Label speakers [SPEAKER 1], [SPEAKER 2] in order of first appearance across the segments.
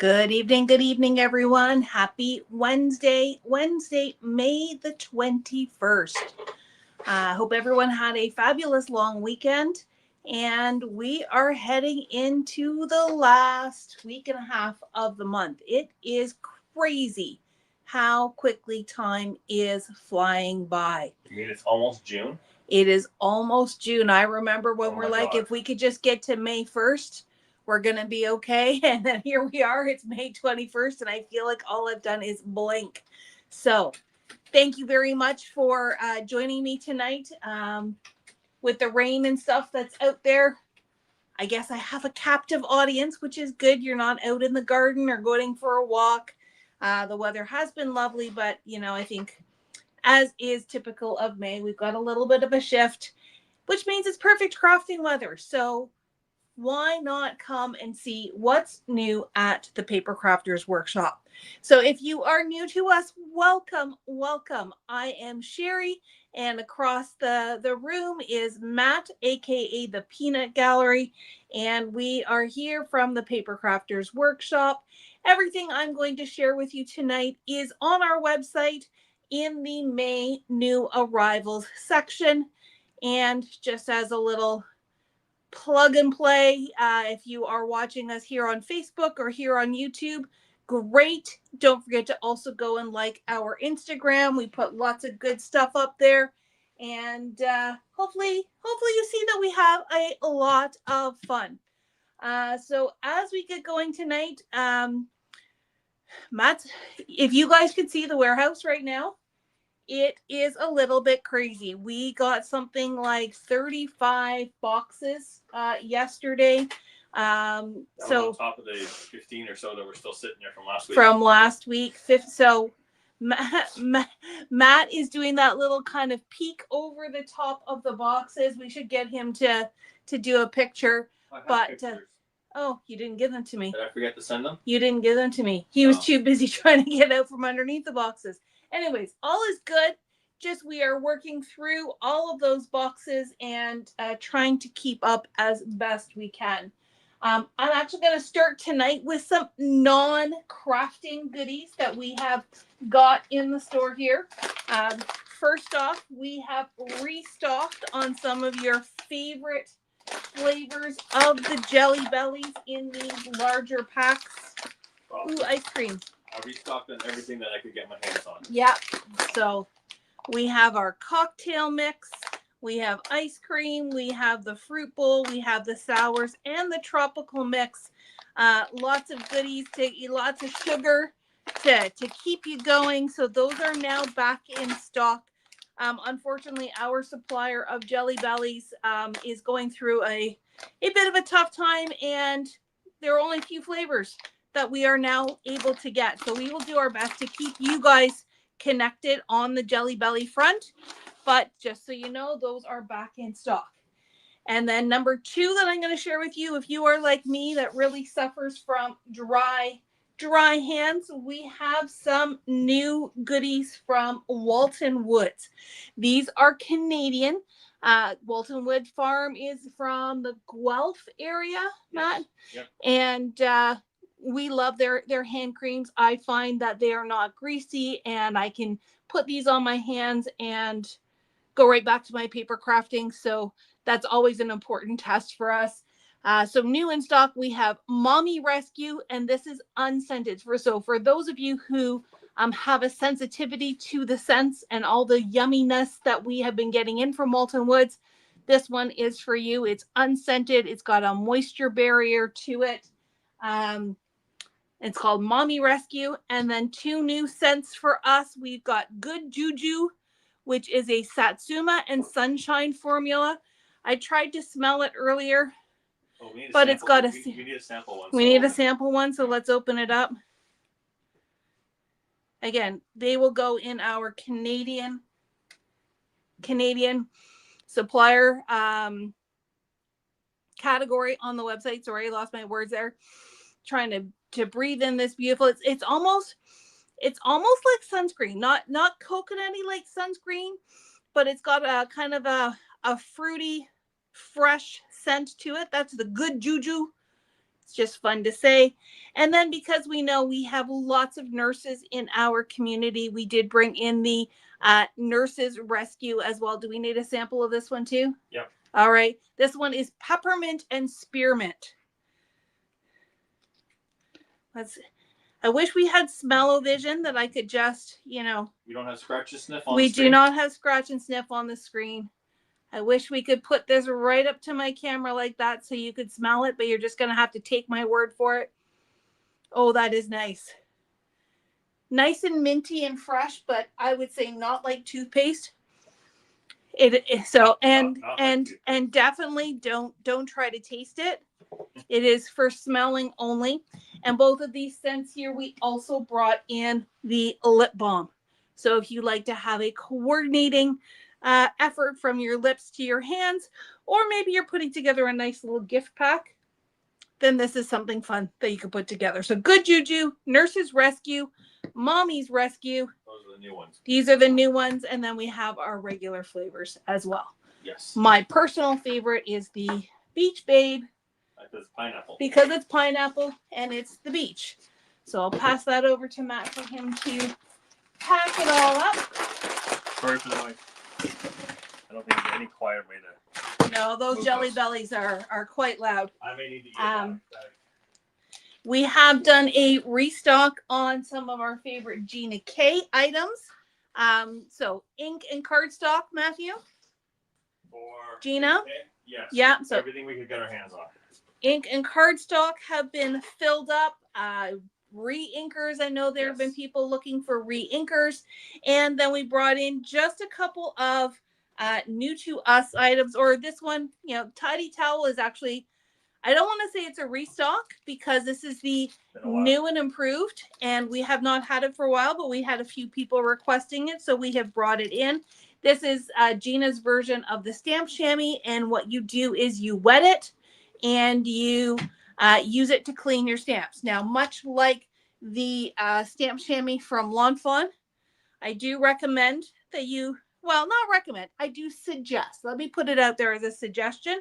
[SPEAKER 1] Good evening, everyone. Happy Wednesday, May the 21st. Hope everyone had a fabulous long weekend. And we are heading into the last week and a half of the month. It is crazy how quickly time is flying by.
[SPEAKER 2] You mean it's almost June?
[SPEAKER 1] It is almost June. I remember when we're like,
[SPEAKER 2] God.
[SPEAKER 1] if we could just get to May 1st, we're going to be okay. And then here we are. It's May 21st, and I feel like all I've done is blink. So thank you very much for joining me tonight with the rain and stuff that's out there. I guess I have a captive audience, which is good. You're not out in the garden or going for a walk. The weather has been lovely, but, I think as is typical of May, we've got a little bit of a shift, which means it's perfect crafting weather. So why not come and see what's new at the Paper Crafters Workshop? So if you are new to us, welcome. I am Sherry, and across the room is Matt, aka the Peanut Gallery, and we are here from the Paper Crafters Workshop. Everything I'm going to share with you tonight is on our website in the May new arrivals section. And just as a little plug and play, if you are watching us here on Facebook or here on YouTube, great. Don't forget to also go and like our Instagram. We put lots of good stuff up there, and hopefully you see that we have a lot of fun. So as we get going tonight, Matt, if you guys could see the warehouse right now, it is a little bit crazy. We got something like 35 boxes yesterday.
[SPEAKER 2] So on top of the 15 or so that were still sitting there from last week.
[SPEAKER 1] From last week. So Matt is doing that little kind of peek over the top of the boxes. We should get him to do a picture. But oh, you didn't give them to me.
[SPEAKER 2] Did I forget to send them?
[SPEAKER 1] You didn't give them to me. He was too busy trying to get out from underneath the boxes. Anyways, all is good. Just we are working through all of those boxes and trying to keep up as best we can. I'm actually going to start tonight with some non-crafting goodies that we have got in the store here. First off, we have restocked on some of your favorite flavors of the Jelly Bellies in these larger packs. Ooh, ice cream.
[SPEAKER 2] I restocked on everything that I could get my hands on.
[SPEAKER 1] Yeah. So we have our cocktail mix. We have ice cream. We have the fruit bowl. We have the sours and the tropical mix. Lots of goodies to eat, lots of sugar to keep you going. So those are now back in stock. Unfortunately, our supplier of Jelly Bellies is going through a bit of a tough time, and there are only a few flavors that we are now able to get. So we will do our best to keep you guys connected on the Jelly Belly front. But just so you know, those are back in stock. And then number 2 that I'm going to share with you, if you are like me that really suffers from dry hands, we have some new goodies from Walton Woods. These are Canadian. Walton Wood Farm is from the Guelph area, Matt.
[SPEAKER 2] Yep.
[SPEAKER 1] And we love their hand creams. I find that they are not greasy, and I can put these on my hands and go right back to my paper crafting. So that's always an important test for us. So new in stock, we have Mommy Rescue, and this is unscented. So for those of you who have a sensitivity to the scents and all the yumminess that we have been getting in from Walton Woods, this one is for you. It's unscented. It's got a moisture barrier to it. It's called Mommy Rescue. And then 2 new scents for us. We've got Good Juju, which is a Satsuma and Sunshine formula. I tried to smell it earlier, but it's got
[SPEAKER 2] we need a sample one.
[SPEAKER 1] We need a sample one, so let's open it up. Again, they will go in our Canadian supplier category on the website. Sorry, I lost my words there. Trying to breathe in this beautiful. It's almost like sunscreen, not coconutty like sunscreen, but it's got a kind of a fruity, fresh scent to it. That's the Good Juju It's just fun to say. And then because we know we have lots of nurses in our community, we did bring in the Nurses Rescue as well. Do we need a sample of this one too?
[SPEAKER 2] Yep.
[SPEAKER 1] All right. This one is peppermint and spearmint. I wish we had smell-o-vision that I could just,
[SPEAKER 2] We don't have scratch and sniff on
[SPEAKER 1] we
[SPEAKER 2] the screen.
[SPEAKER 1] do not have scratch and sniff on the screen. I wish we could put this right up to my camera like that so you could smell it, but you're just going to have to take my word for it. Oh, that is nice. Nice and minty and fresh, but I would say not like toothpaste. And definitely don't try to taste it. It is for smelling only. And both of these scents here, we also brought in the lip balm. So if you like to have a coordinating effort from your lips to your hands, or maybe you're putting together a nice little gift pack, then this is something fun that you can put together. So Good Juju, Nurses Rescue, Mommy's Rescue.
[SPEAKER 2] Those are the new ones.
[SPEAKER 1] These are the new ones. And then we have our regular flavors as well.
[SPEAKER 2] Yes.
[SPEAKER 1] My personal favorite is the Beach Babe. Because it's pineapple and it's the beach. So I'll pass that over to Matt for him to pack it all up.
[SPEAKER 2] Sorry for the noise. I don't think there's any quiet way to.
[SPEAKER 1] No, those jelly bellies are quite loud.
[SPEAKER 2] I may need to get
[SPEAKER 1] we have done a restock on some of our favorite Gina K items. So ink and cardstock, Matthew.
[SPEAKER 2] For
[SPEAKER 1] Gina?
[SPEAKER 2] Yes.
[SPEAKER 1] Yeah. So
[SPEAKER 2] everything we could get our hands on.
[SPEAKER 1] Ink and cardstock have been filled up. Re-inkers, I know there have been people looking for re-inkers. And then we brought in just a couple of new to us items. Or this one, Tidy Towel is actually, I don't want to say it's a restock because this is the new and improved. And we have not had it for a while, but we had a few people requesting it. So we have brought it in. This is Gina's version of the stamp chamois. And what you do is you wet it and you use it to clean your stamps. Now, much like the stamp chamois from Lawn Fawn, I do recommend that not recommend, I do suggest, let me put it out there as a suggestion.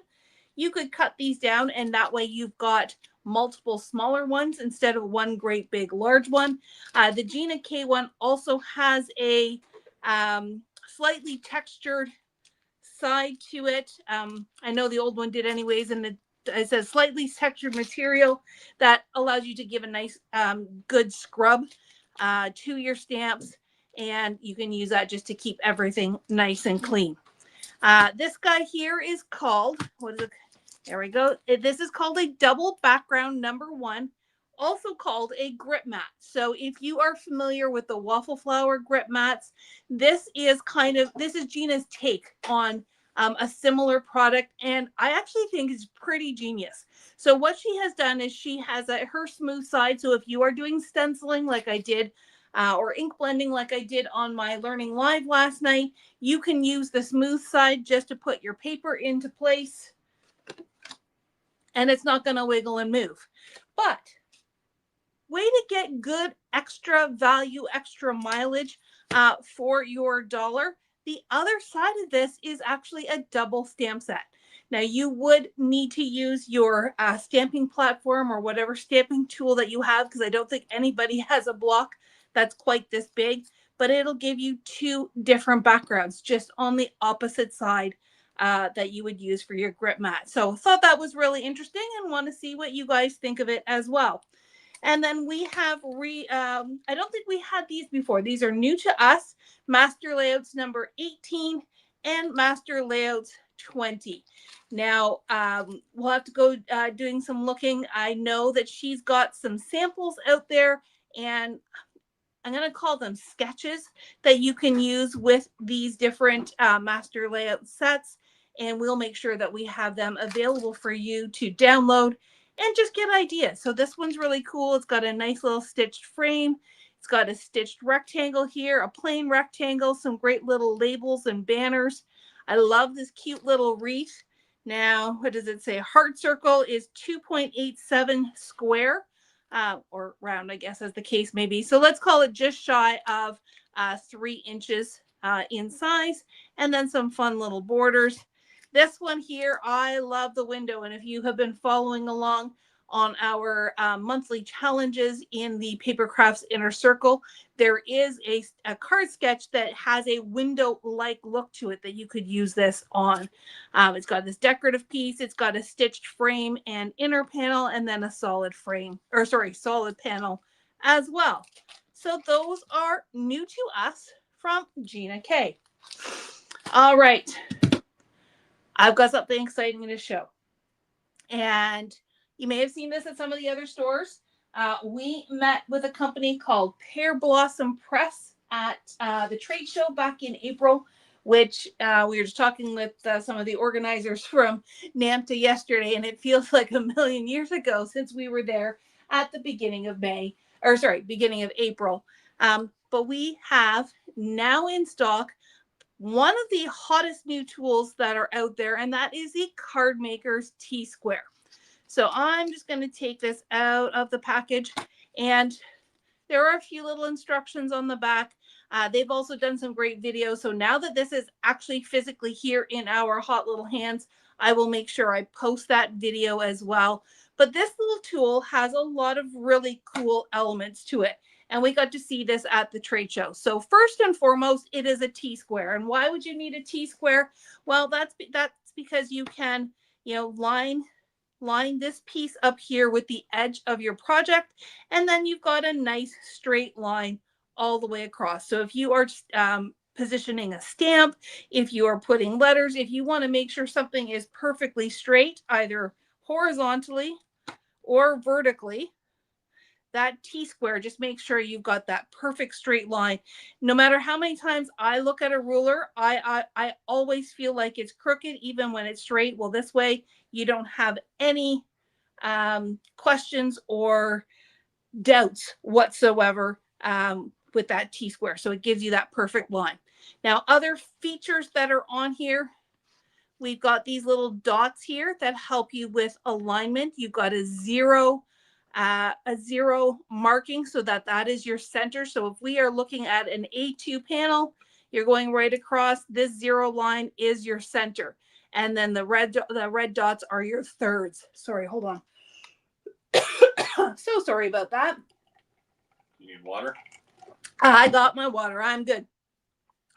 [SPEAKER 1] You could cut these down and that way you've got multiple smaller ones instead of one great big large one. The Gina K one also has a slightly textured side to it. I know the old one did anyways, and it says slightly textured material that allows you to give a nice good scrub to your stamps, and you can use that just to keep everything nice and clean. This guy here is called, what is it? There we go. This is called a double background #1, also called a grip mat. So if you are familiar with the waffle flower grip mats, this is Gina's take on a similar product, and I actually think it's pretty genius. So what she has done is she has her smooth side. So if you are doing stenciling like I did, or ink blending like I did on my Learning Live last night, you can use the smooth side just to put your paper into place, and it's not going to wiggle and move. But way to get good extra value, extra mileage for your dollar. The other side of this is actually a double stamp set. Now, you would need to use your stamping platform or whatever stamping tool that you have, because I don't think anybody has a block that's quite this big, but it'll give you 2 different backgrounds just on the opposite side that you would use for your grip mat. So thought that was really interesting and want to see what you guys think of it as well. And then we have, I don't think we had these before. These are new to us, Master Layouts number 18 and Master Layouts 20. Now, we'll have to go doing some looking. I know that she's got some samples out there, and I'm going to call them sketches that you can use with these different Master Layout sets. And we'll make sure that we have them available for you to download and just get ideas. So this one's really cool. It's got a nice little stitched frame. It's got a stitched rectangle here, a plain rectangle, some great little labels and banners. I love this cute little wreath. Now, what does it say? Heart circle is 2.87 square, or round, I guess, as the case may be. So let's call it just shy of 3 inches in size, and then some fun little borders. This one here, I love the window. And if you have been following along on our monthly challenges in the Paper Crafts Inner Circle, there is a card sketch that has a window-like look to it that you could use this on. It's got this decorative piece, it's got a stitched frame and inner panel, and then a solid frame, or sorry, solid panel as well. So those are new to us from Gina K. All right. I've got something exciting to show. And you may have seen this at some of the other stores. We met with a company called Pear Blossom Press at the trade show back in April, which we were just talking with some of the organizers from NAMTA yesterday, and it feels like a million years ago since we were there at the beginning of beginning of April. But we have now in stock one of the hottest new tools that are out there, and that is the Card Maker's T-Square. So I'm just going to take this out of the package, and there are a few little instructions on the back. They've also done some great videos. So now that this is actually physically here in our hot little hands, I will make sure I post that video as well. But this little tool has a lot of really cool elements to it. And we got to see this at the trade show. So first and foremost, it is a T-square. And why would you need a T-square? Well, that's because you can, line this piece up here with the edge of your project, and then you've got a nice straight line all the way across. So if you are positioning a stamp, if you are putting letters, if you want to make sure something is perfectly straight, either horizontally or vertically, that T-square just makes sure you've got that perfect straight line. No matter how many times I look at a ruler, I always feel like it's crooked even when it's straight. Well, this way you don't have any questions or doubts whatsoever with that T-square. So it gives you that perfect line. Now, other features that are on here, we've got these little dots here that help you with alignment. You've got a zero marking so that is your center. So if we are looking at an A2 panel, you're going right across. This zero line is your center. And then the red dots are your thirds. Sorry, hold on. So sorry about that.
[SPEAKER 2] You need water?
[SPEAKER 1] I got my water. I'm good.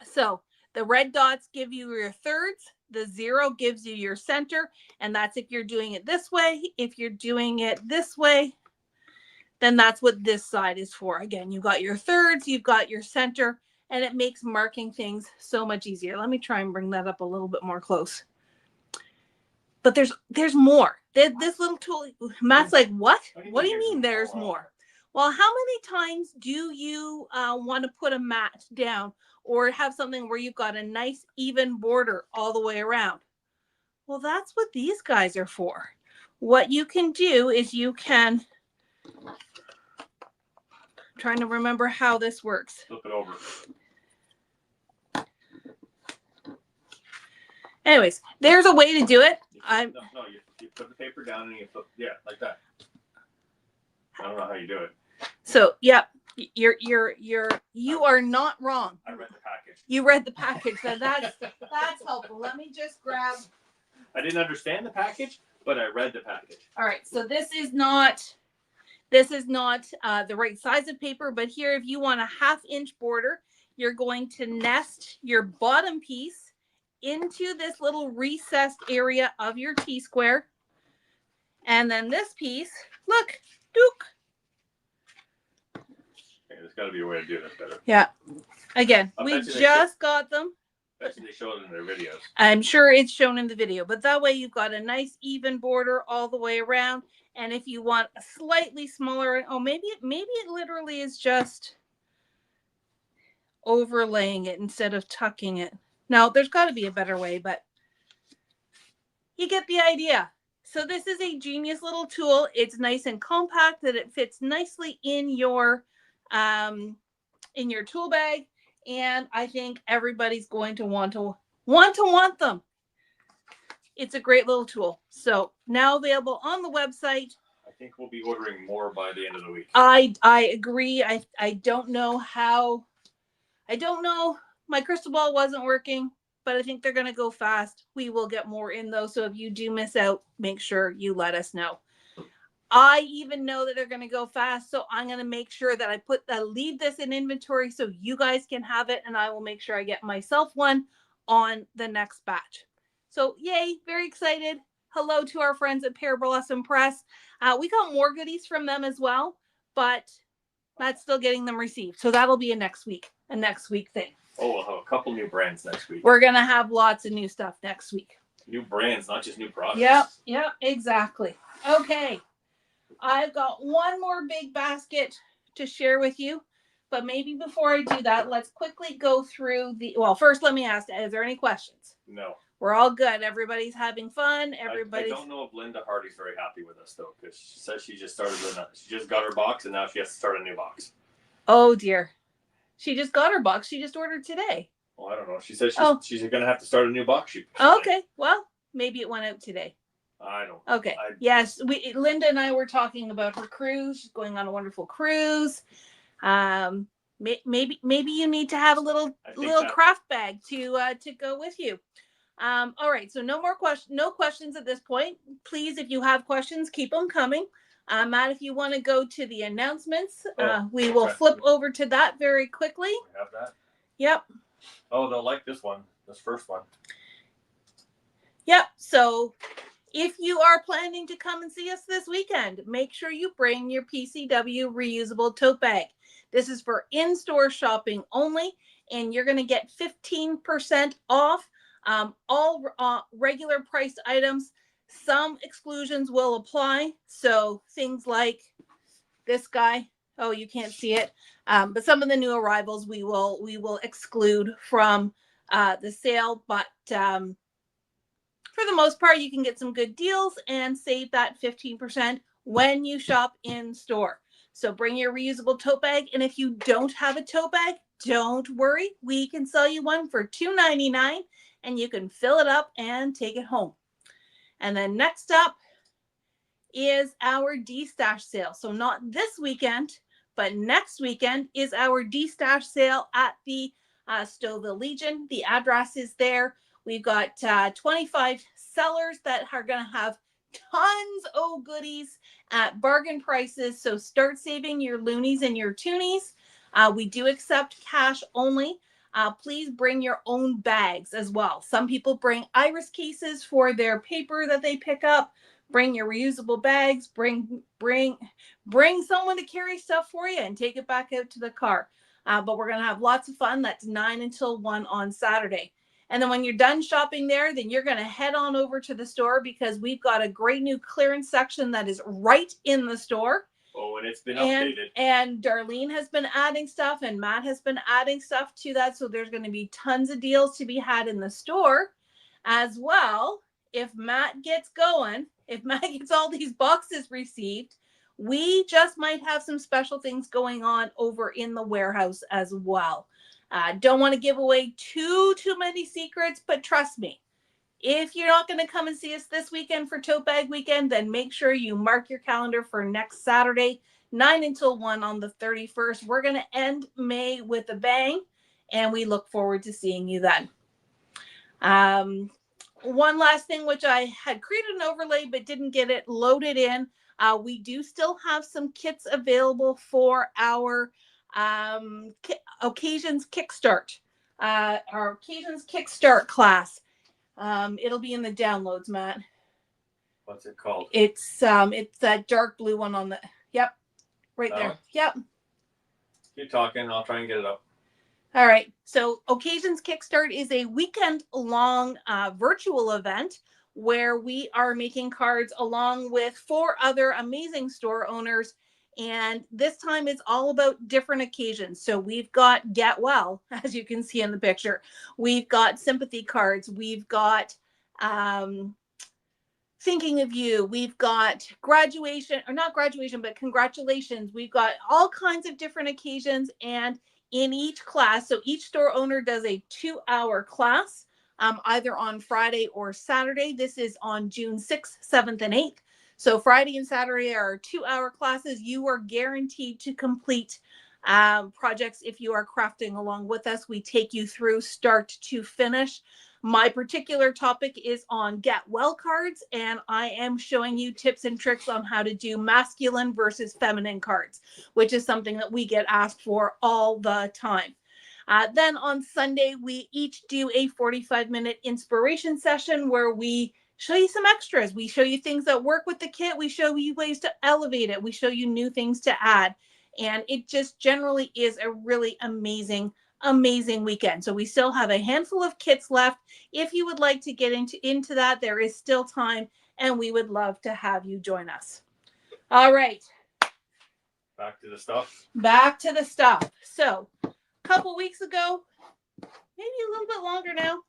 [SPEAKER 1] So the red dots give you your thirds. The zero gives you your center. And that's if you're doing it this way. If you're doing it this way, then that's what this side is for. Again, you've got your thirds, you've got your center, and it makes marking things so much easier. Let me try and bring that up a little bit more close. But there's more. This little tool, Matt's like, what? What do you mean there's more? Well, how many times do you want to put a mat down or have something where you've got a nice even border all the way around? Well, that's what these guys are for. What you can do is you can, I'm trying to remember how this works.
[SPEAKER 2] Flip it over.
[SPEAKER 1] Anyways, there's a way to do it.
[SPEAKER 2] You put the paper down and you flip, like that. I don't know how you do it.
[SPEAKER 1] So, yeah, you are not wrong.
[SPEAKER 2] I read the package.
[SPEAKER 1] You read the package. So that's helpful. Let me just grab.
[SPEAKER 2] I didn't understand the package, but I read the package.
[SPEAKER 1] All right. So this is not the right size of paper, but here, if you want a 1/2 inch border, you're going to nest your bottom piece into this little recessed area of your T-square. And then this piece, look, dook.
[SPEAKER 2] Okay, there's got to be a way to do this better.
[SPEAKER 1] Yeah. Again, we just got them.
[SPEAKER 2] Actually, they show it in their videos.
[SPEAKER 1] I'm sure it's shown in the video, but that way you've got a nice even border all the way around. And if you want a slightly smaller, maybe it literally is just overlaying it instead of tucking it. Now, there's got to be a better way, but you get the idea. So this is a genius little tool. It's nice and compact that it fits nicely in your tool bag. And I think everybody's going to want them. It's a great little tool. So now available on the website.
[SPEAKER 2] I think we'll be ordering more by the end of the week.
[SPEAKER 1] I agree. I don't know how. I don't know. My crystal ball wasn't working, but I think they're going to go fast. We will get more in though. So if you do miss out, make sure you let us know. I even know that they're going to go fast, so I'm going to make sure that I leave this in inventory so you guys can have it, and I will make sure I get myself one on the next batch. So yay, very excited. Hello to our friends at Pear Blossom Press. We got more goodies from them as well, but Matt's still getting them received, so that'll be a next week thing.
[SPEAKER 2] Oh, we'll have a couple new brands next week.
[SPEAKER 1] We're going to have lots of new stuff next week.
[SPEAKER 2] New brands, not just new products.
[SPEAKER 1] Yep, exactly. Okay. I've got one more big basket to share with you, but maybe before I do that, let's quickly go through first let me ask, is there any questions?
[SPEAKER 2] No.
[SPEAKER 1] We're all good. Everybody's having fun.
[SPEAKER 2] I don't know if Linda Hardy's very happy with us though, because she says she just got her box and now she has to start a new box.
[SPEAKER 1] Oh dear. She just got her box. She just ordered today.
[SPEAKER 2] Well, I don't know. She said she's going to have to start a new box shoot.
[SPEAKER 1] Okay. Well, maybe it went out today.
[SPEAKER 2] I don't.
[SPEAKER 1] Okay. Yes, Linda and I were talking about her cruise. She's going on a wonderful cruise. Maybe you need to have a little craft bag to go with you. All right. So no questions at this point. Please, if you have questions, keep them coming. Matt, if you want to go to the announcements, we will flip over to that very quickly.
[SPEAKER 2] We have that.
[SPEAKER 1] Yep.
[SPEAKER 2] Oh, they'll like this one. This first one.
[SPEAKER 1] Yep. So if you are planning to come and see us this weekend, make sure you bring your PCW reusable tote bag. This is for in-store shopping only, and you're going to get 15% off all regular priced items. Some exclusions will apply. So things like this guy. Oh, you can't see it. But some of the new arrivals we will exclude from the sale. But for the most part, you can get some good deals and save that 15% when you shop in store. So bring your reusable tote bag. And if you don't have a tote bag, don't worry. We can sell you one for $2.99 and you can fill it up and take it home. And then next up is our D-Stash sale. So not this weekend, but next weekend is our D-Stash sale at the Stouffville Legion. The address is there. We've got 25 sellers that are going to have tons of goodies at bargain prices. So start saving your loonies and your toonies. We do accept cash only. Please bring your own bags as well. Some people bring iris cases for their paper that they pick up. Bring your reusable bags. Bring someone to carry stuff for you and take it back out to the car. But we're going to have lots of fun. That's 9 until 1 on Saturday. And then when you're done shopping there, then you're going to head on over to the store because we've got a great new clearance section that is right in the store.
[SPEAKER 2] Oh, and it's been updated.
[SPEAKER 1] And Darlene has been adding stuff and Matt has been adding stuff to that. So there's going to be tons of deals to be had in the store as well. If Matt gets going, if Matt gets all these boxes received, we just might have some special things going on over in the warehouse as well. Don't want to give away too many secrets, but trust me, if you're not going to come and see us this weekend for Tote Bag Weekend, then make sure you mark your calendar for next Saturday, 9 until 1 on the 31st. We're going to end May with a bang, and we look forward to seeing you then. One last thing, which I had created an overlay but didn't get it loaded in. We do still have some kits available for our Occasions Kickstart. Our Occasions Kickstart class. It'll be in the downloads, Matt.
[SPEAKER 2] What's it called?
[SPEAKER 1] It's that dark blue one on the right there.
[SPEAKER 2] One?
[SPEAKER 1] Yep.
[SPEAKER 2] Keep talking. I'll try and get it up.
[SPEAKER 1] All right. So Occasions Kickstart is a weekend-long virtual event where we are making cards along with 4 other amazing store owners. And this time it's all about different occasions. So we've got Get Well, as you can see in the picture. We've got sympathy cards. We've got Thinking of You. We've got graduation, or not graduation, but congratulations. We've got all kinds of different occasions. And in each class, so each store owner does a 2-hour class, either on Friday or Saturday. This is on June 6th, 7th, and 8th. So Friday and Saturday are 2-hour classes. You are guaranteed to complete projects if you are crafting along with us. We take you through start to finish. My particular topic is on Get Well cards, and I am showing you tips and tricks on how to do masculine versus feminine cards, which is something that we get asked for all the time. Then on Sunday, we each do a 45-minute inspiration session where we show you some extras. We show you things that work with the kit. We show you ways to elevate it. We show you new things to add. And it just generally is a really amazing weekend. So we still have a handful of kits left. If you would like to get into that, there is still time, and we would love to have you join us. All right.
[SPEAKER 2] Back to the stuff.
[SPEAKER 1] Back to the stuff. So a couple weeks ago, maybe a little bit longer now,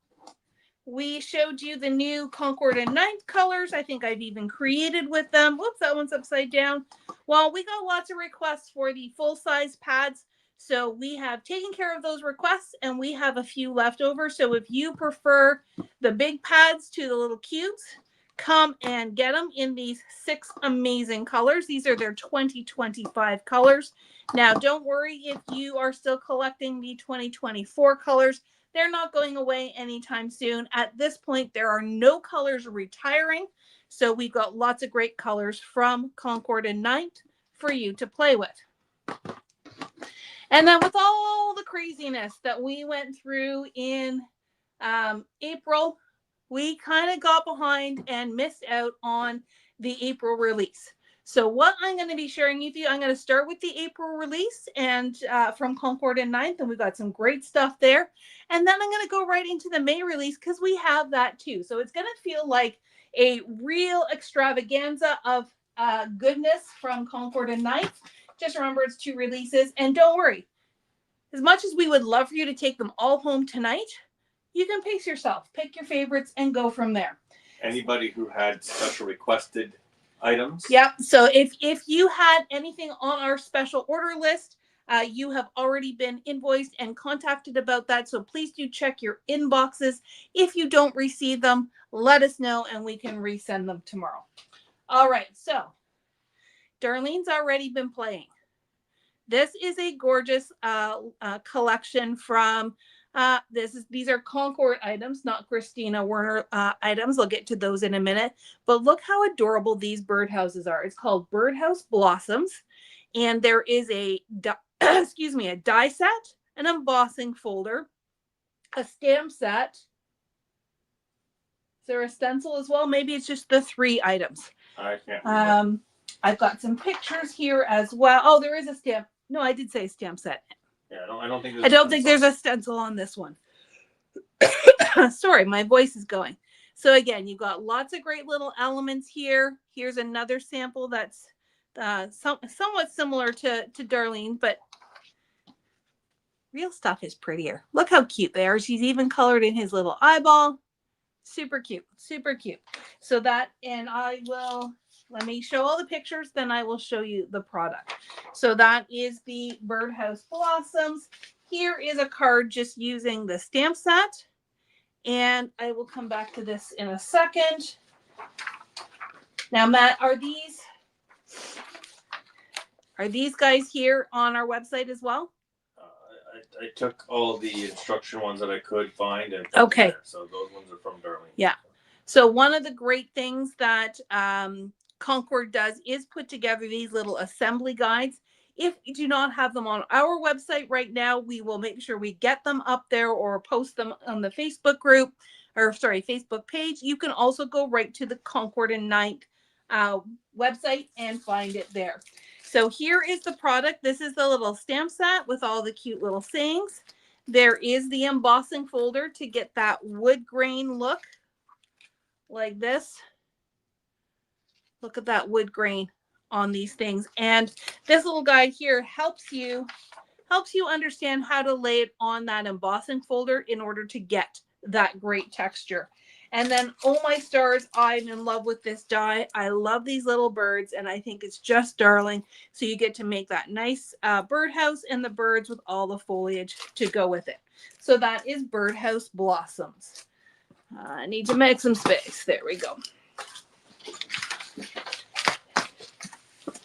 [SPEAKER 1] we showed you the new Concord and Ninth colors. I think I've even created with them. Whoops, that one's upside down. Well, we got lots of requests for the full-size pads. So we have taken care of those requests, and we have a few left over. So if you prefer the big pads to the little cubes, come and get them in these 6 amazing colors. These are their 2025 colors. Now, don't worry if you are still collecting the 2024 colors. They're not going away anytime soon. At this point, there are no colors retiring. So we've got lots of great colors from Concord and Ninth for you to play with. And then with all the craziness that we went through in April, we kind of got behind and missed out on the April release. So what I'm going to be sharing with you, I'm going to start with the April release and from Concord and Ninth, and we've got some great stuff there. And then I'm going to go right into the May release because we have that too. So it's going to feel like a real extravaganza of goodness from Concord and Ninth. Just remember it's 2 releases, and don't worry. As much as we would love for you to take them all home tonight, you can pace yourself, pick your favorites, and go from there.
[SPEAKER 2] Anybody who had special requested items.
[SPEAKER 1] Yep. So if you had anything on our special order list, you have already been invoiced and contacted about that. So please do check your inboxes. If you don't receive them, let us know and we can resend them tomorrow. All right. So Darlene's already been playing. This is a gorgeous collection from these are Concord items, not Christina Werner items. I'll get to those in a minute. But look how adorable these birdhouses are. It's called Birdhouse Blossoms. And there is a die set, an embossing folder, a stamp set. Is there a stencil as well? Maybe it's just the 3 items.
[SPEAKER 2] I can't remember.
[SPEAKER 1] I've got some pictures here as well. Oh, there is a stamp. No, I did say stamp set.
[SPEAKER 2] Yeah, I don't think
[SPEAKER 1] there's a stencil on this one. Sorry, my voice is going. So again, you've got lots of great little elements here. Here's another sample that's somewhat similar to Darlene, but real stuff is prettier. Look how cute they are. She's even colored in his little eyeball. Super cute, super cute. So that, and let me show all the pictures, then I will show you the product. So that is the Birdhouse Blossoms. Here is a card just using the stamp set. And I will come back to this in a second. Now, Matt, are these guys here on our website as well?
[SPEAKER 2] I took all the instruction ones that I could find. And
[SPEAKER 1] okay.
[SPEAKER 2] So those ones are from Darlene.
[SPEAKER 1] Yeah. So one of the great things that Concord does is put together these little assembly guides. If you do not have them on our website right now, we will make sure we get them up there or post them on the Facebook group, Facebook page. You can also go right to the Concord and Ninth website and find it there. So here is the product. This is the little stamp set with all the cute little sayings. There is the embossing folder to get that wood grain look like this. Look at that wood grain on these things. And this little guide here helps you understand how to lay it on that embossing folder in order to get that great texture. And then, oh my stars, I'm in love with this die. I love these little birds, and I think it's just darling. So you get to make that nice birdhouse and the birds with all the foliage to go with it. So that is Birdhouse Blossoms. I need to make some space. There we go.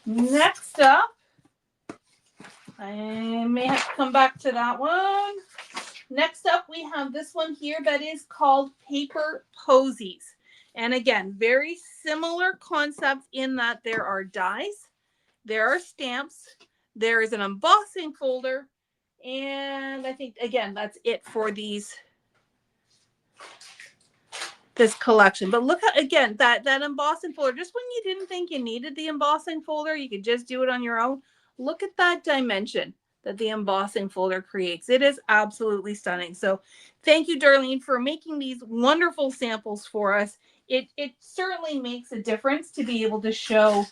[SPEAKER 1] Next up, I may have to come back to that one. Next up, we have this one here that is called Paper Posies. And again, very similar concept in that there are dies, there are stamps, there is an embossing folder, and I think, again, that's it for this collection. But look at, again, that embossing folder, just when you didn't think you needed the embossing folder, you could just do it on your own. Look at that dimension that the embossing folder creates. It is absolutely stunning. So thank you, Darlene, for making these wonderful samples for us. It certainly makes a difference to be able to show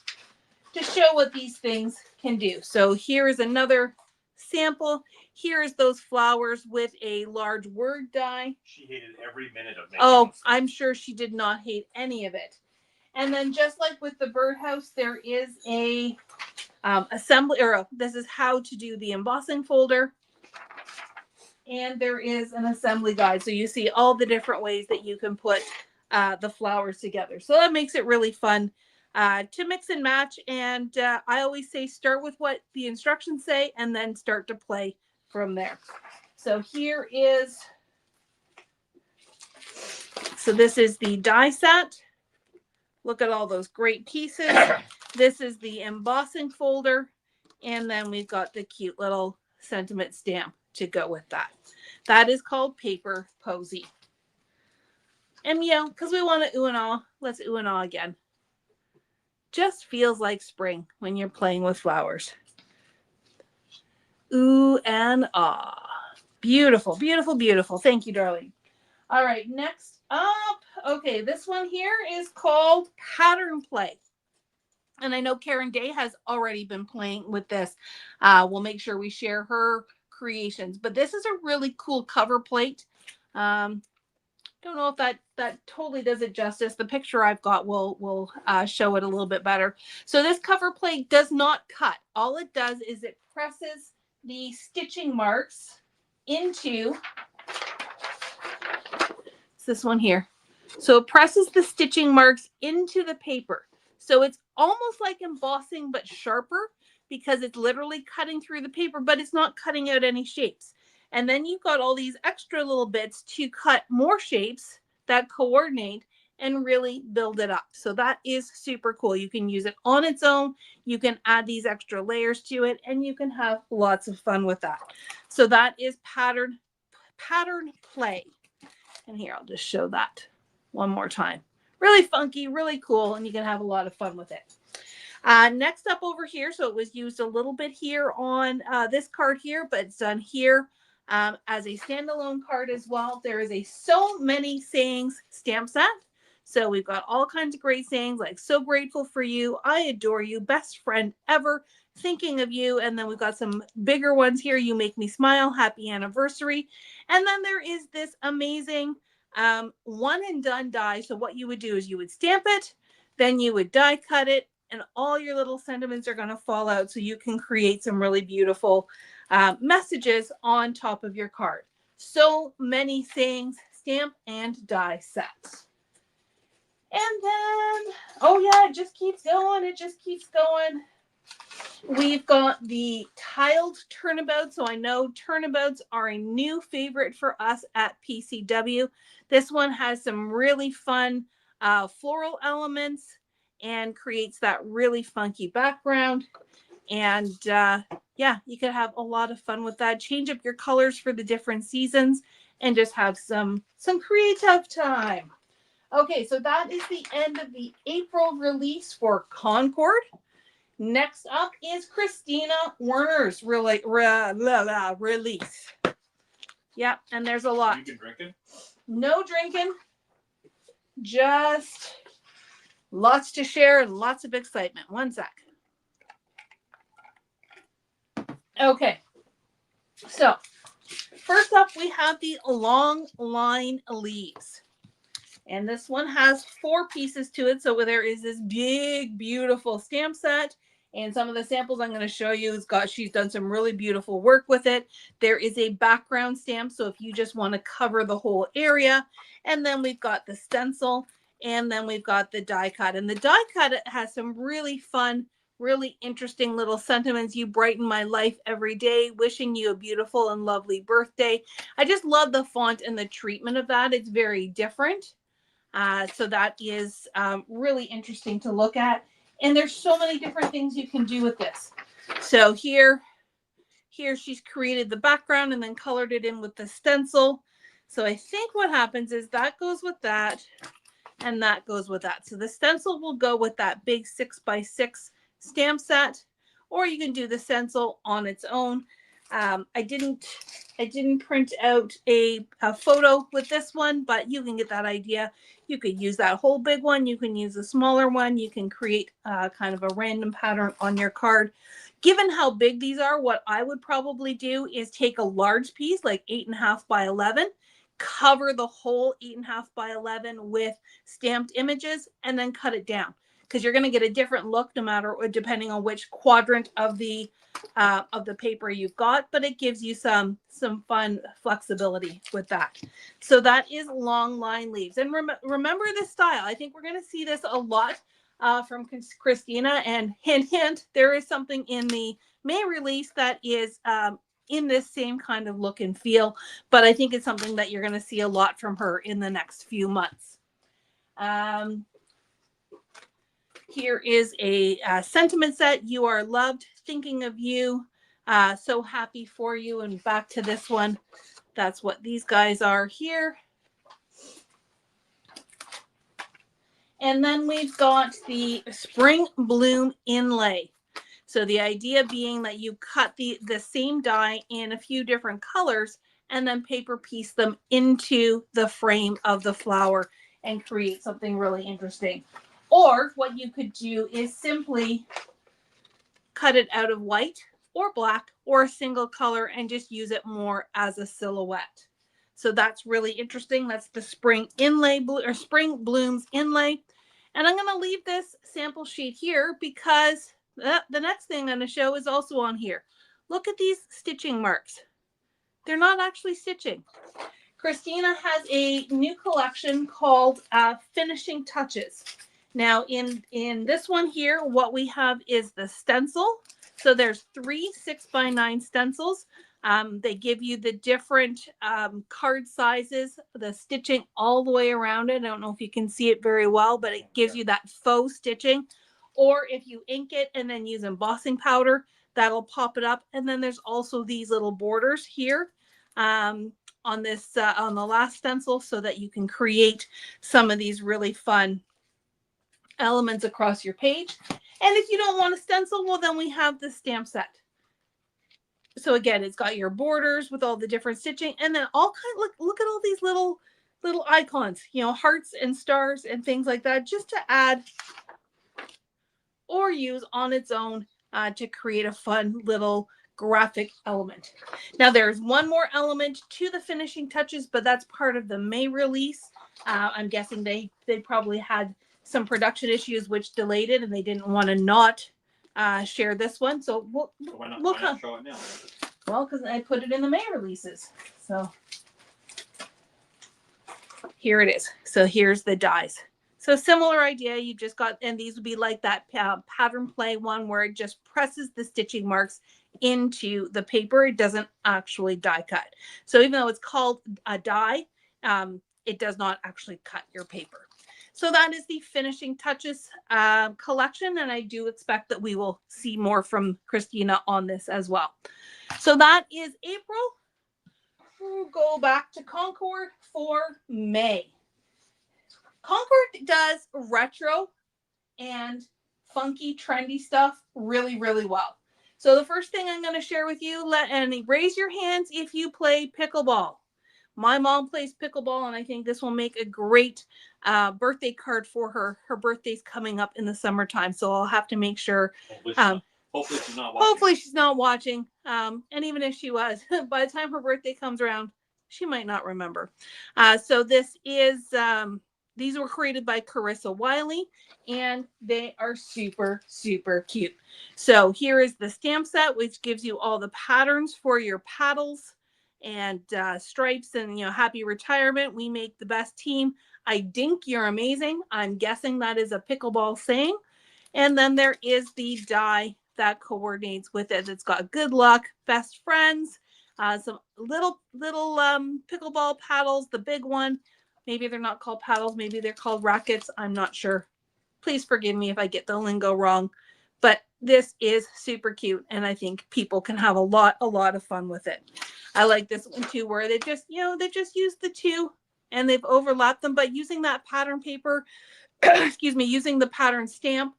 [SPEAKER 1] what these things can do. So here is another sample. Here's those flowers with a large word die.
[SPEAKER 2] She hated every minute of making
[SPEAKER 1] Oh, I'm sure she did not hate any of it. And then just like with the birdhouse, there is a assembly, or this is how to do the embossing folder. And there is an assembly guide. So you see all the different ways that you can put the flowers together. So that makes it really fun to mix and match. And I always say start with what the instructions say and then start to play from there. So here is, so this is the die set. Look at all those great pieces. This is the embossing folder. And then we've got the cute little sentiment stamp to go with that. That is called Paper Posy. And yeah, because we want to ooh and ah, let's ooh and ah again. Just feels like spring when you're playing with flowers. Ooh and ah. Beautiful, beautiful, beautiful. Thank you, darling. All right, next up. Okay, this one here is called Pattern Play. And I know Karen Day has already been playing with this. We'll make sure we share her creations. But this is a really cool cover plate. Don't know if that totally does it justice. The picture I've got will show it a little bit better. So this cover plate does not cut. All it does is it presses the stitching marks into, it's this one here. So it presses the stitching marks into the paper. So it's almost like embossing, but sharper because it's literally cutting through the paper, but it's not cutting out any shapes. And then you've got all these extra little bits to cut more shapes that coordinate and really build it up. So that is super cool. You can use it on its own. You can add these extra layers to it, and you can have lots of fun with that. So that is Pattern Play. And here, I'll just show that one more time. Really funky, really cool, and you can have a lot of fun with it. Next up over here, so it was used a little bit here on this card here, but it's done here as a standalone card as well. There is a So Many Sayings stamp set. So we've got all kinds of great sayings like so grateful for you, I adore you, best friend ever, thinking of you. And then we've got some bigger ones here. You make me smile, happy anniversary. And then there is this amazing one and done die. So what you would do is you would stamp it, then you would die cut it, and all your little sentiments are going to fall out so you can create some really beautiful messages on top of your card. So Many Sayings stamp and die sets. And then, oh yeah, it just keeps going. It just keeps going. We've got the tiled turnabout. So I know turnabouts are a new favorite for us at PCW. This one has some really fun floral elements and creates that really funky background. And yeah, you could have a lot of fun with that. Change up your colors for the different seasons and just have some creative time. Okay, so that is the end of the April release for Concord. Next up is Christina Werner's release. Yep, and there's a lot.
[SPEAKER 2] You been drinking?
[SPEAKER 1] No drinking. Just lots to share and lots of excitement. One sec. Okay. So, first up, we have the Long Line Leaves. And this one has 4 pieces to it. So there is this big, beautiful stamp set. And some of the samples I'm going to show you, she's done some really beautiful work with it. There is a background stamp. So if you just want to cover the whole area. And then we've got the stencil. And then we've got the die cut. And the die cut has some really fun really interesting little sentiments. You brighten my life every day. Wishing you a beautiful and lovely birthday. I just love the font and the treatment of that. It's very different. So that is really interesting to look at. And there's so many different things you can do with this. So here she's created the background and then colored it in with the stencil. So I think what happens is that goes with that and that goes with that. So the stencil will go with that big 6x6 stamp set, or you can do the stencil on its own. I didn't print out a photo with this one, but you can get that idea. You could use that whole big one. You can use a smaller one. You can create kind of a random pattern on your card. Given how big these are, what I would probably do is take a large piece, like 8.5 by 11, cover the whole 8.5 by 11 with stamped images, and then cut it down, because you're going to get a different look no matter, depending on which quadrant of the paper you've got, but it gives you some fun flexibility with that. So that is long line leaves. And remember this style. I think we're going to see this a lot from Christina, and hint, hint, there is something in the May release that is in this same kind of look and feel, but I think it's something that you're going to see a lot from her in the next few months. Here is a sentiment set. You are loved, thinking of you, so happy for you. And back to this one. That's what these guys are here. And then we've got the spring bloom inlay. So the idea being that you cut the same die in a few different colors and then paper piece them into the frame of the flower and create something really interesting. Or what you could do is simply cut it out of white or black or a single color and just use it more as a silhouette. So that's really interesting. That's the spring inlay or spring blooms inlay. And I'm going to leave this sample sheet here because the next thing I'm going to show is also on here. Look at these stitching marks. They're not actually stitching. Christina has a new collection called Finishing Touches. Now in this one here, what we have is the stencil. So there's 3 6x9 stencils. They give you the different card sizes, the stitching all the way around it. I don't know if you can see it very well, but it gives you that faux stitching. Or if you ink it and then use embossing powder, that'll pop it up. And then there's also these little borders here on this on the last stencil, so that you can create some of these really fun elements across your page. And if you don't want a stencil, well, then we have the stamp set. So again, it's got your borders with all the different stitching, and then all kind, look at all these little icons, you know, hearts and stars and things like that, just to add or use on its own to create a fun little graphic element. Now there's one more element to the finishing touches, but that's part of the May release. I'm guessing they probably had some production issues which delayed it, and they didn't want to not share this one. So we'll
[SPEAKER 2] why not show it now?
[SPEAKER 1] Well, because I put it in the May releases. So here it is. So here's the dies. So similar idea, you just got, and these would be like that pattern play one where it just presses the stitching marks into the paper. It doesn't actually die cut. So even though it's called a die, it does not actually cut your paper. So that is the Finishing Touches collection, and I do expect that we will see more from Christina on this as well. So that is April. We'll go back to Concord for May. Concord does retro and funky, trendy stuff really, really well. So the first thing I'm going to share with you, and raise your hands if you play pickleball. My mom plays pickleball, and I think this will make a great birthday card for her. Her birthday's coming up in the summertime, so I'll have to make sure.
[SPEAKER 2] Hopefully she's not watching.
[SPEAKER 1] Hopefully she's not watching. And even if she was, by the time her birthday comes around, she might not remember. So this is, these were created by Carissa Wiley, and they are super, super cute. So here is the stamp set, which gives you all the patterns for your paddles and stripes, and, you know, happy retirement. We make the best team. I think you're amazing. I'm guessing that is a pickleball saying. And then there is the die that coordinates with it. It's got good luck, best friends, some little pickleball paddles, the big one. Maybe they're not called paddles, maybe they're called rackets. I'm not sure. Please forgive me if I get the lingo wrong. But this is super cute, and I think people can have a lot of fun with it. I like this one too, where they just, they just use the two and they've overlapped them, but using that pattern paper, excuse me, using the pattern stamp,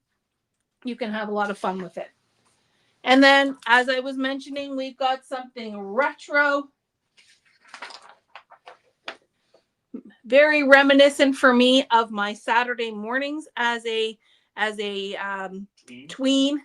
[SPEAKER 1] you can have a lot of fun with it. And then, as I was mentioning, we've got something retro, very reminiscent for me of my Saturday mornings as a tween.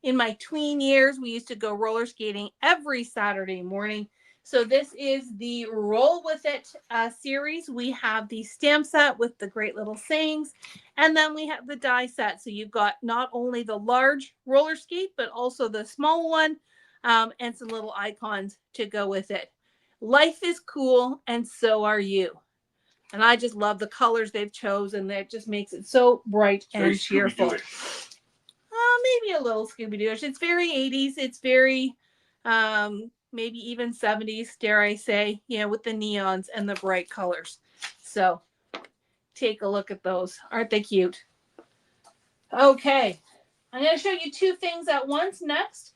[SPEAKER 1] In my tween years, we used to go roller skating every Saturday morning. So this is the Roll With It series. We have the stamp set with the great little sayings, and then we have the die set. So you've got not only the large roller skate, but also the small one, and some little icons to go with it. Life is cool, and so are you. And I just love the colors they've chosen. That just makes it so bright and cheerful. Maybe a little Scooby-Doo-ish. It's very 80s. It's very maybe even 70s, dare I say, with the neons and the bright colors. So take a look at those. Aren't they cute? Okay. I'm going to show you two things at once next.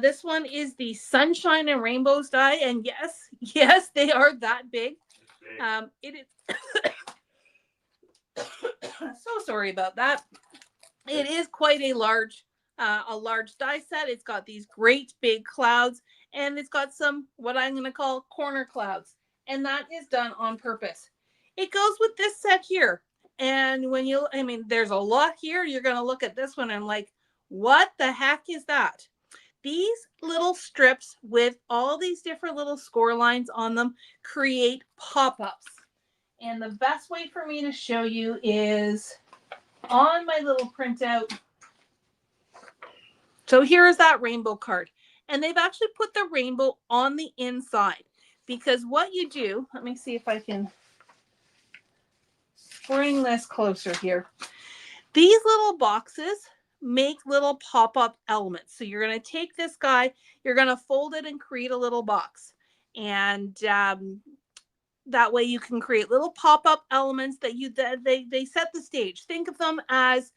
[SPEAKER 1] This one is the Sunshine and Rainbows die. And yes, they are that big. It is. So sorry about that. It is quite a large die set. It's got these great big clouds, and it's got some what I'm going to call corner clouds, and that is done on purpose. It goes with this set here, and there's a lot here. You're going to look at this one and like, what the heck is that? These little strips with all these different little score lines on them create pop-ups, and the best way for me to show you is on my little printout. So here is that rainbow card. And they've actually put the rainbow on the inside, because what you do, let me see if I can bring this closer here. These little boxes make little pop-up elements. So you're going to take this guy, you're going to fold it and create a little box. And that way you can create little pop-up elements that they set the stage. Think of them as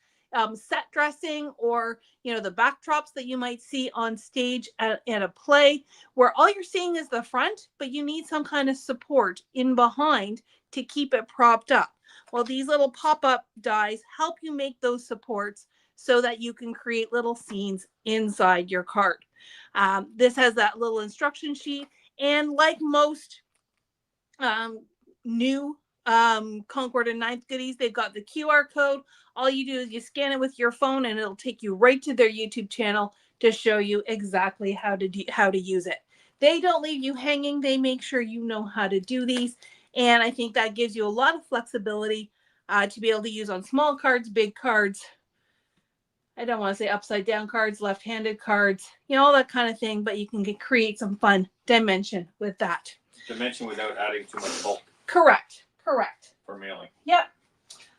[SPEAKER 1] set dressing, or the backdrops that you might see on stage in a play, where all you're seeing is the front, but you need some kind of support in behind to keep it propped up. Well, these little pop-up dies help you make those supports so that you can create little scenes inside your card. This has that little instruction sheet, and like most new Concord and Ninth goodies, they've got the QR code. All you do is you scan it with your phone, and it'll take you right to their YouTube channel to show you exactly how to use it. They don't leave you hanging. They make sure you know how to do these, and I think that gives you a lot of flexibility to be able to use on small cards, big cards. I don't want to say upside down cards, left-handed cards, all that kind of thing, but you can create some fun dimension with that.
[SPEAKER 2] Dimension without adding too much bulk.
[SPEAKER 1] Correct.
[SPEAKER 2] For mailing.
[SPEAKER 1] Yep.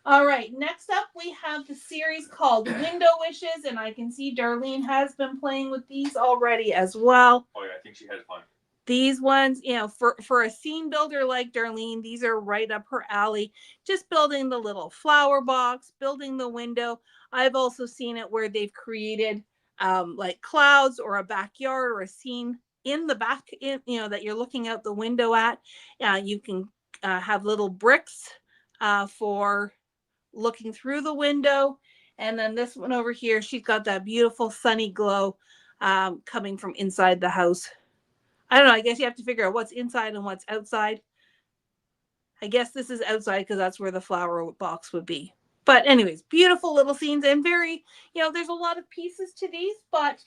[SPEAKER 1] All right. Next up, we have the series called Window Wishes, and I can see Darlene has been playing with these already as well.
[SPEAKER 2] Oh yeah, I think she had fun.
[SPEAKER 1] These ones, for a scene builder like Darlene, these are right up her alley. Just building the little flower box, building the window. I've also seen it where they've created like clouds or a backyard or a scene in the back, that you're looking out the window at. You can have little bricks for looking through the window. And then this one over here, she's got that beautiful sunny glow coming from inside the house. I don't know. I guess you have to figure out what's inside and what's outside. I guess this is outside because that's where the flower box would be. But anyways, beautiful little scenes, and very, there's a lot of pieces to these, but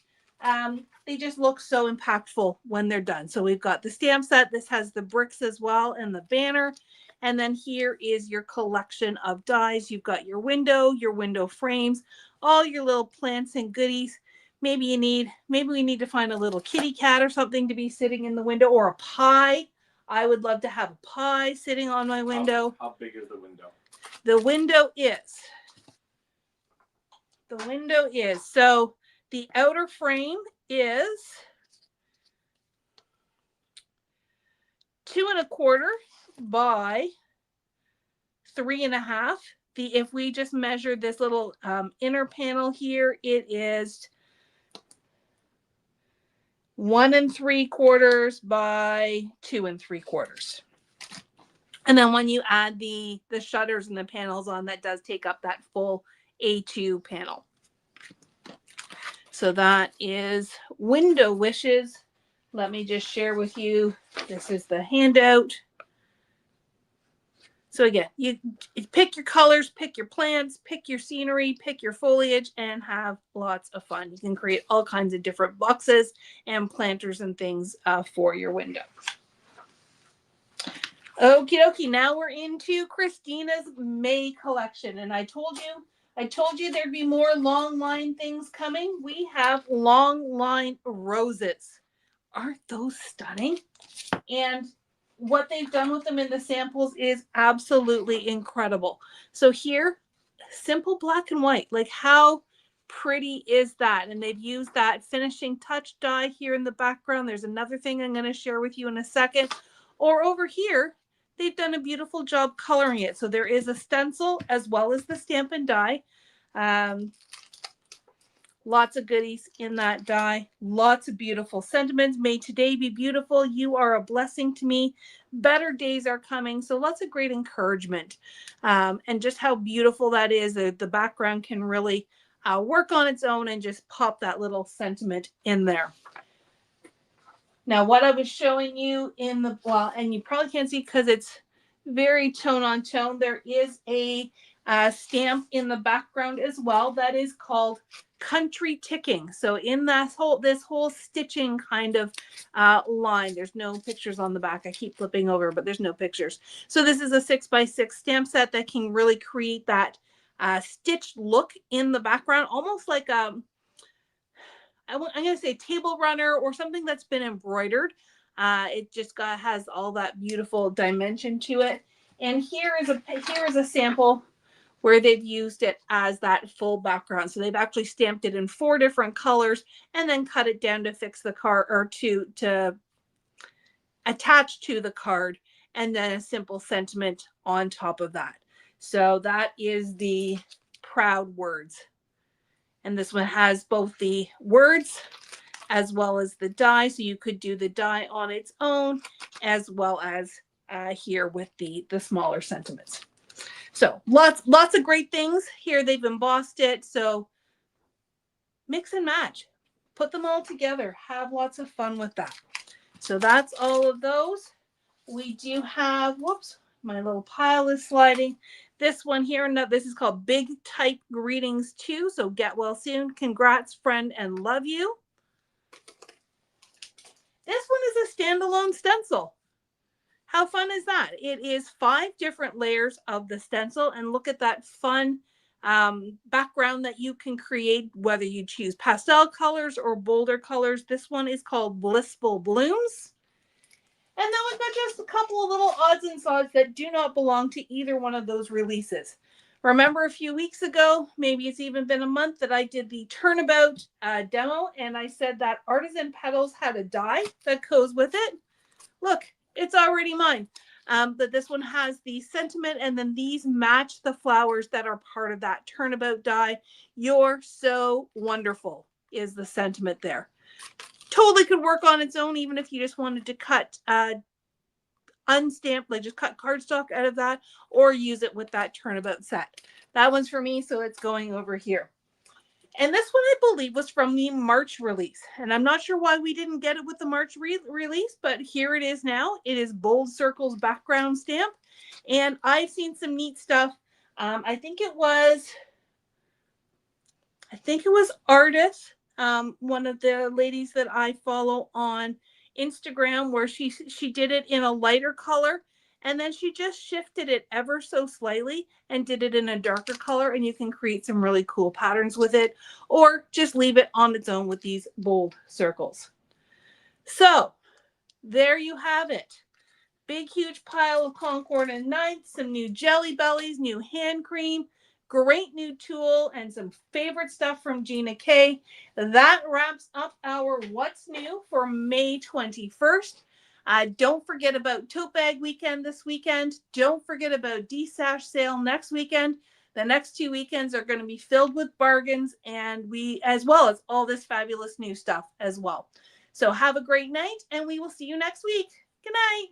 [SPEAKER 1] they just look so impactful when they're done. So we've got the stamp set. This has the bricks as well and the banner. And then here is your collection of dies. You've got your window frames, all your little plants and goodies. Maybe we need to find a little kitty cat or something to be sitting in the window, or a pie. I would love to have a pie sitting on my window.
[SPEAKER 2] How big is the window?
[SPEAKER 1] The window is the window is. So the outer frame is 2.25 by 3.5. If we just measure this little inner panel here, it is 1.75 by 2.75. And then when you add the shutters and the panels on, that does take up that full A2 panel. So that is Window Wishes. Let me just share with you. This is the handout. So again, you pick your colors, pick your plants, pick your scenery, pick your foliage, and have lots of fun. You can create all kinds of different boxes and planters and things for your window. Okie dokie, now we're into Christina's May collection. And I told you there'd be more long line things coming. We have long line roses. Aren't those stunning? And what they've done with them in the samples is absolutely incredible. So here, simple black and white, like how pretty is that? And they've used that finishing touch die here in the background. There's another thing I'm going to share with you in a second. Or over here, they've done a beautiful job coloring it. So there is a stencil as well as the Stampin' Die. Lots of goodies in that die. Lots of beautiful sentiments. May today be beautiful. You are a blessing to me. Better days are coming. So lots of great encouragement. And just how beautiful that is. The background can really work on its own and just pop that little sentiment in there. Now, what I was showing you in the, well, and you probably can't see because it's very tone on tone. There is a stamp in the background as well that is called Country Ticking. So in this whole stitching kind of line, there's no pictures on the back. I keep flipping over, but there's no pictures. So this is a 6x6 stamp set that can really create that stitched look in the background, almost like I'm going to say table runner or something that's been embroidered. It just has all that beautiful dimension to it. And here is a sample where they've used it as that full background. So they've actually stamped it in 4 different colors and then cut it down to fix the card or to attach to the card, and then a simple sentiment on top of that. So that is the Proud Words. And this one has both the words as well as the die. So you could do the die on its own as well as here with the smaller sentiments. So lots of great things here. They've embossed it. So mix and match, put them all together, have lots of fun with that. So that's all of those. We do have, whoops, my little pile is sliding. This one here, no, this is called Big Type Greetings 2. So get well soon. Congrats, friend, and love you. This one is a standalone stencil. How fun is that? It is 5 different layers of the stencil, and look at that fun background that you can create, whether you choose pastel colors or bolder colors. This one is called Blissful Blooms. And then we've got just a couple of little odds and sods that do not belong to either one of those releases. Remember a few weeks ago, maybe it's even been a month, that I did the Turnabout demo, and I said that Artisan Petals had a die that goes with it. Look, it's already mine. But this one has the sentiment, and then these match the flowers that are part of that Turnabout die. You're so wonderful is the sentiment there. Totally could work on its own, even if you just wanted to cut unstamped, like just cut cardstock out of that, or use it with that Turnabout set. That one's for me, so it's going over here. And this one, I believe, was from the March release. And I'm not sure why we didn't get it with the March release, but here it is now. It is Bold Circles background stamp. And I've seen some neat stuff. I think it was Artist, one of the ladies that I follow on Instagram, where she did it in a lighter color, and then she just shifted it ever so slightly and did it in a darker color, and you can create some really cool patterns with it, or just leave it on its own with these bold circles. So there you have it. Big huge pile of Concord and Ninth, some new Jelly Bellies, new hand cream, great new tool and some favorite stuff from Gina K. That wraps up our What's New for May 21st. Don't forget about Tote Bag Weekend this weekend. Don't forget about DSash sale next weekend. The next 2 weekends are going to be filled with bargains, and as well as all this fabulous new stuff as well. So have a great night, and we will see you next week. Good night.